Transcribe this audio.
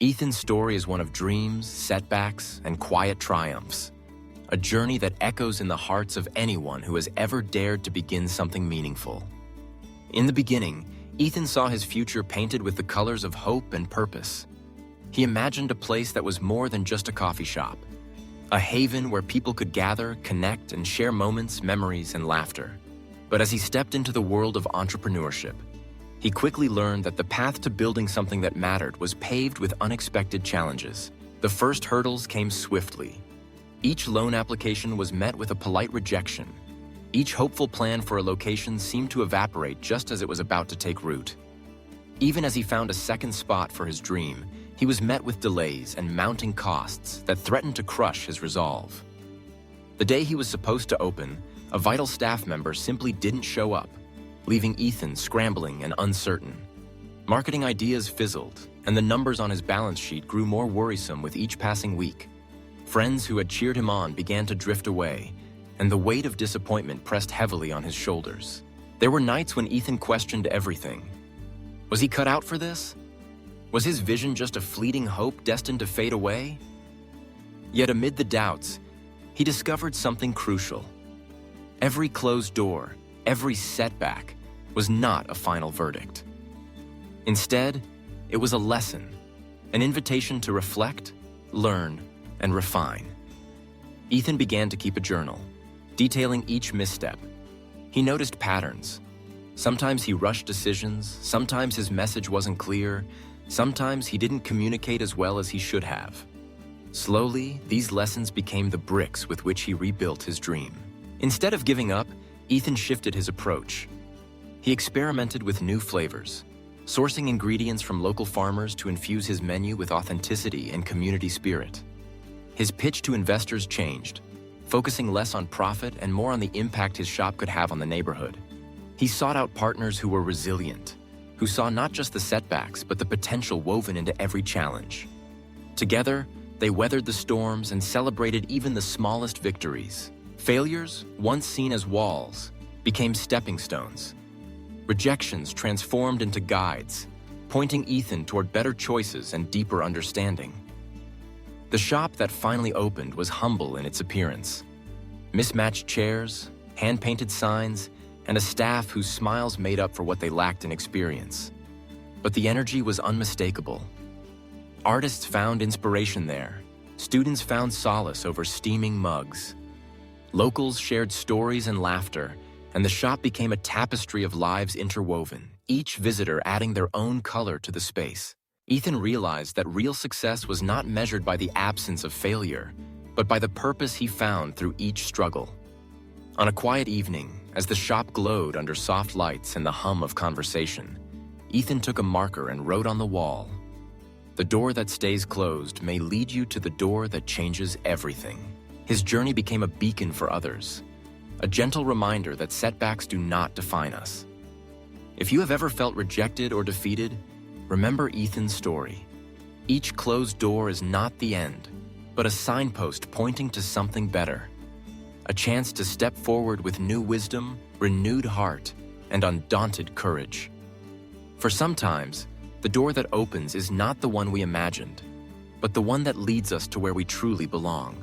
Ethan's story is one of dreams, setbacks, and quiet triumphs. A journey that echoes in the hearts of anyone who has ever dared to begin something meaningful. In the beginning, Ethan saw his future painted with the colors of hope and purpose. He imagined a place that was more than just a coffee shop, a haven where people could gather, connect, and share moments, memories, and laughter. But as he stepped into the world of entrepreneurship, he quickly learned that the path to building something that mattered was paved with unexpected challenges. The first hurdles came swiftly. Each loan application was met with a polite rejection. Each hopeful plan for a location seemed to evaporate just as it was about to take root. Even as he found a second spot for his dream, he was met with delays and mounting costs that threatened to crush his resolve. The day he was supposed to open, a vital staff member simply didn't show up, leaving Ethan scrambling and uncertain. Marketing ideas fizzled, and the numbers on his balance sheet grew more worrisome with each passing week. Friends who had cheered him on began to drift away, and the weight of disappointment pressed heavily on his shoulders. There were nights when Ethan questioned everything. Was he cut out for this? Was his vision just a fleeting hope destined to fade away? Yet amid the doubts, he discovered something crucial. Every closed door, every setback, was not a final verdict. Instead, it was a lesson, an invitation to reflect, learn, and refine. Ethan began to keep a journal, detailing each misstep. He noticed patterns. Sometimes he rushed decisions, sometimes his message wasn't clear, sometimes he didn't communicate as well as he should have. Slowly, these lessons became the bricks with which he rebuilt his dream. Instead of giving up, Ethan shifted his approach. He experimented with new flavors, sourcing ingredients from local farmers to infuse his menu with authenticity and community spirit. His pitch to investors changed, focusing less on profit and more on the impact his shop could have on the neighborhood. He sought out partners who were resilient, who saw not just the setbacks, but the potential woven into every challenge. Together, they weathered the storms and celebrated even the smallest victories. Failures, once seen as walls, became stepping stones. Rejections transformed into guides, pointing Ethan toward better choices and deeper understanding. The shop that finally opened was humble in its appearance. Mismatched chairs, hand-painted signs, and a staff whose smiles made up for what they lacked in experience. But the energy was unmistakable. Artists found inspiration there. Students found solace over steaming mugs. Locals shared stories and laughter, and the shop became a tapestry of lives interwoven, each visitor adding their own color to the space. Ethan realized that real success was not measured by the absence of failure, but by the purpose he found through each struggle. On a quiet evening, as the shop glowed under soft lights and the hum of conversation, Ethan took a marker and wrote on the wall, "The door that stays closed may lead you to the door that changes everything." His journey became a beacon for others, a gentle reminder that setbacks do not define us. If you have ever felt rejected or defeated, remember Ethan's story. Each closed door is not the end, but a signpost pointing to something better. A chance to step forward with new wisdom, renewed heart, and undaunted courage. For sometimes, the door that opens is not the one we imagined, but the one that leads us to where we truly belong.